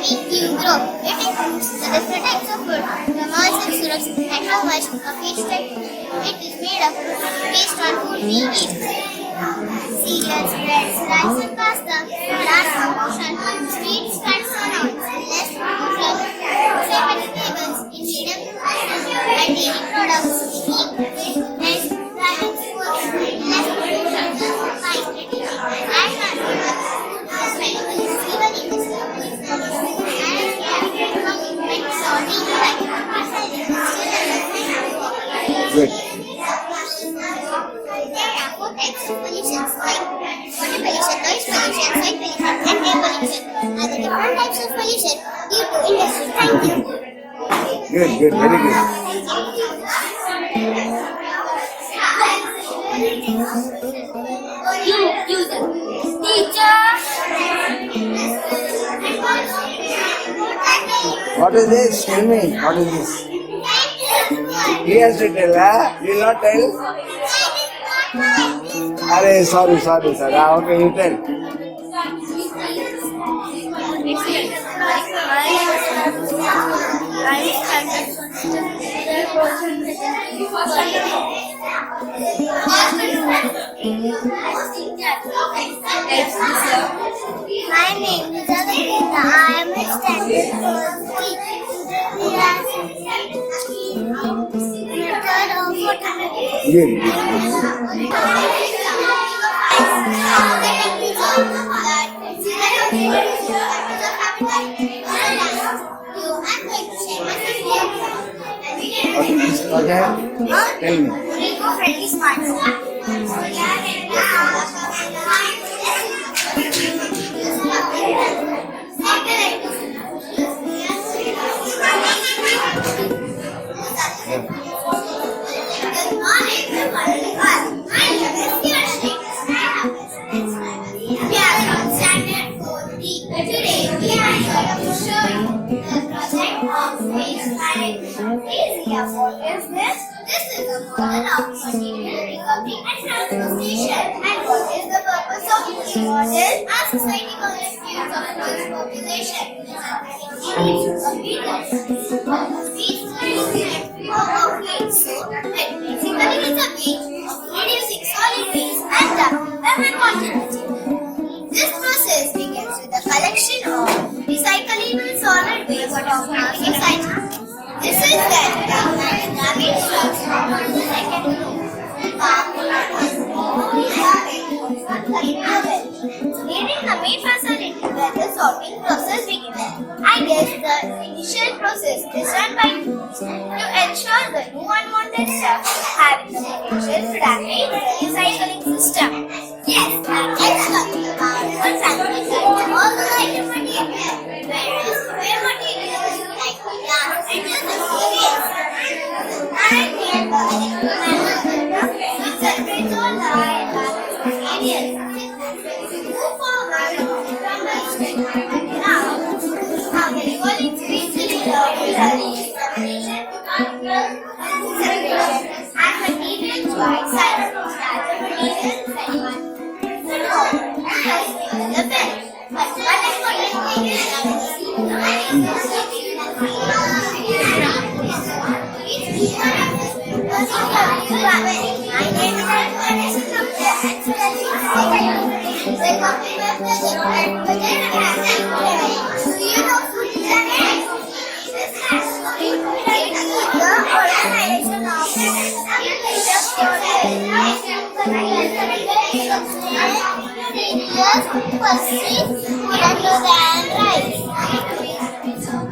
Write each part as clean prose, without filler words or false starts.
It includes the different types of food, the malls and syrups, and how much of each type it is made of based on food we eat. Cereals, breads, rice and pasta are our portion. Sweets, fats and oils, less nutrition. Say vegetables in medium proportion and dairy products in less vitamins, less nutrition. Fine, and Good. There are four types of pollutions like water pollution, noise pollution, soil pollution, and air pollution are the different types of pollution due to industry. Thank you. Good, very good. What is this? Tell me, what is this? He has to tell, huh? You will not tell? Arey, sorry. Okay, you tell. My name is Aditya. I am extended Okay, tell me. Eco-friendly smartphone. What is this? This is a model of material recovery and transportation. And what is the purpose of this model? Our society collects views of world's population. Basically, it's a way of reducing solid waste and the urban quantity. This process begins with the collection of recyclable solid waste from our society. This is then done by the garbage trucks on the second floor. During the main facility where the sorting process begins. I guess the initial process is done by tools to ensure the no unwanted stuff having the potential to damage the recycling system. Yes, let's talk about what's happening to all the item material, whereas where materials like glass and materials are made by which separates all the iron materials. Move forward from the extent now, how the evolving spiritually learning separation, separation and material choice and material segment. The best, but one important thing is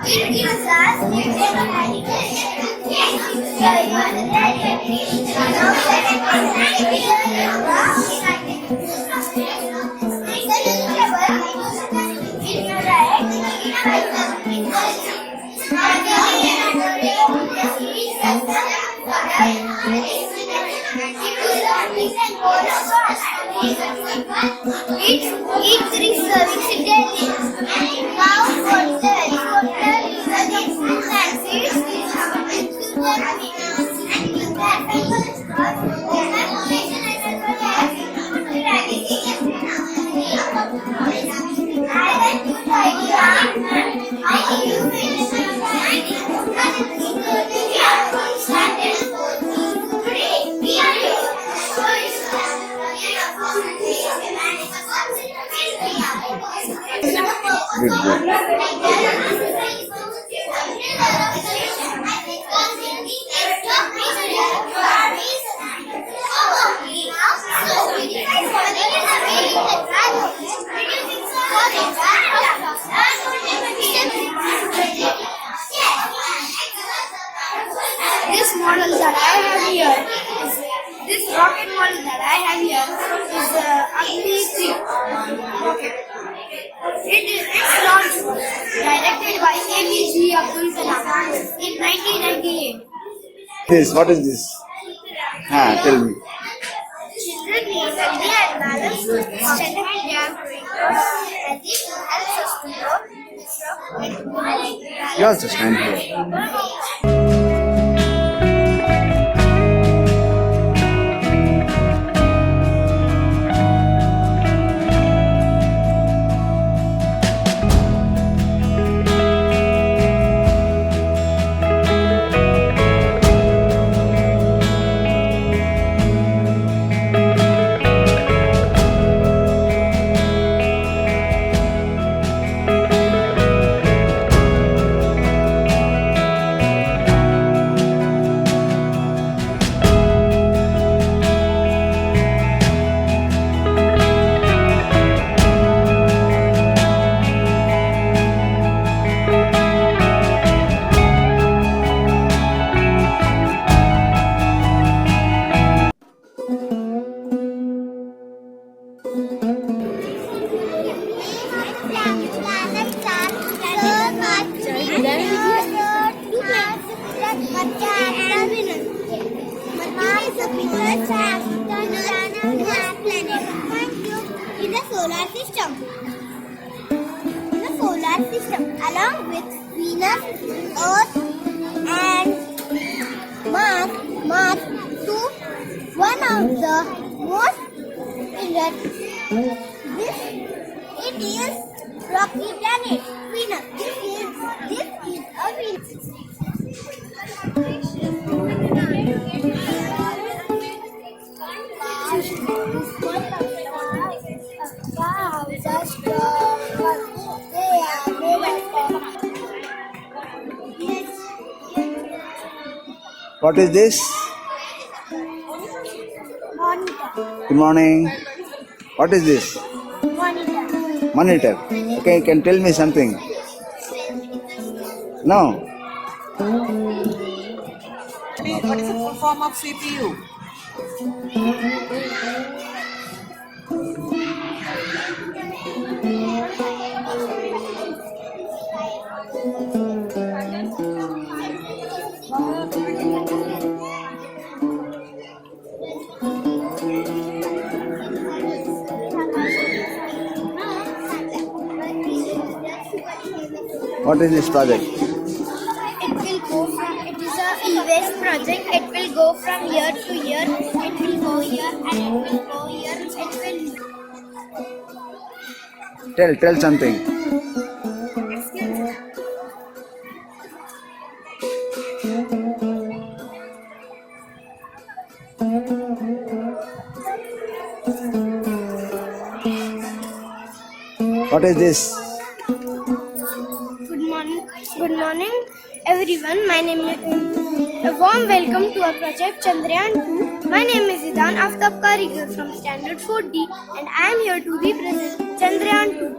it gives us It's reserving daily. Now for the helicopter, the next Good, good. This model that I have here is this rocket model that I have here is ugly 3 rocket. Its launch was directed by APJ Abdul Kalam in 1998. What is this? Tell me. Children need healthy and balanced food to strengthen their brain. Healthy food helps us to grow, disrupt, You also stand here. In the solar system. In the solar system, along with Venus, Earth, and Mars, to one of the most erect. It is rocky planet Venus. This is a Venus. Wow, that's they are made of. What is this? Monitor. Good morning. What is this? Monitor. Monitor. Okay, you can tell me something. No. What is the full form of CPU? What is this project? It is a e-waste project. It will go from year to year. It will go here and it will go here. It will. Tell something. What is this? Good morning, everyone. My name is a warm welcome to our project Chandrayaan 2. My name is Idan Aftab Karigar from Standard 4D, and I am here to represent Chandrayaan 2.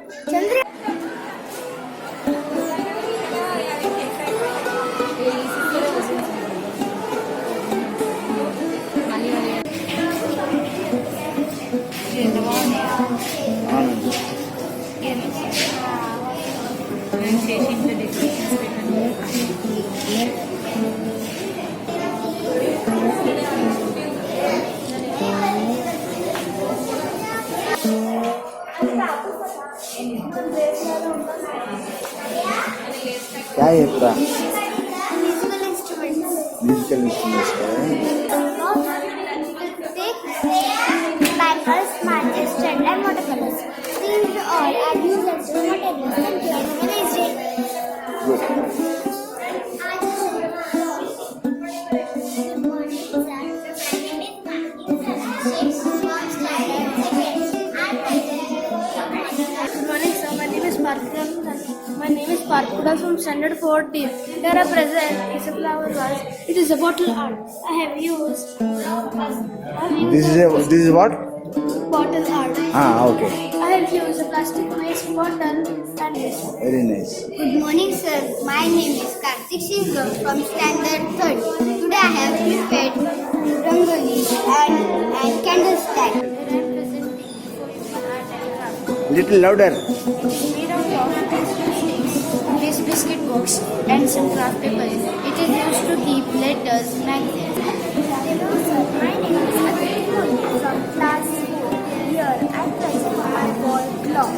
क्या है पूरा? Musical instruments. Musical instruments है. Bangles, matches, thread, and watercolors. These all are used as raw materials and can be organized. Good. Good morning, sir. My name is Bhargav. standard 14. Here are present is a flower vase. It is a bottle art. I have used This is what? bottle art. Okay. I have used a plastic waste bottle and this. Very nice. Good morning, sir. My name is Karthik Singham from Standard 3rd. Today I have prepared rangoli and candle stand. Here I am presenting for you art and craft. Little louder. It is made out of this biscuit box and some craft paper. It is used to keep letters, magazines. Hello, sir. My name is Aditi from class 4. Here I present my wall clock.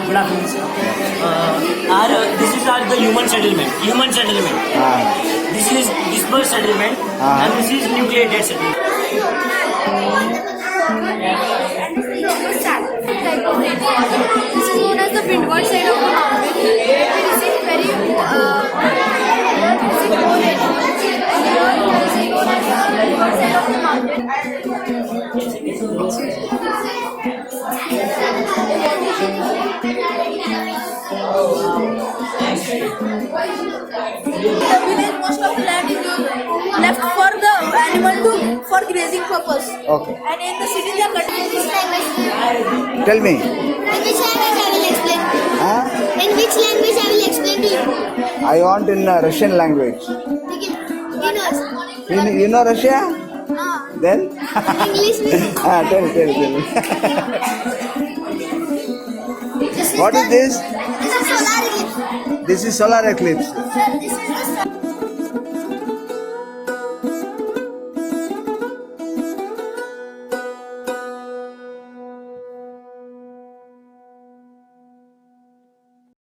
Good afternoon, sir. This is the human settlement. Human settlement. This is dispersed settlement, and this is nucleated settlement. This is known as the windward side of the mountain. It is in very village, most of the land is left for the animal for grazing purpose. Okay. And in the city, they are cutting this language. Tell me. In which language I will explain? In which language I will explain to you? I want in Russian language. You know Russia? Then? English means. Tell. What is this? This is solar eclipse. This is solar eclipse. Sir, this is the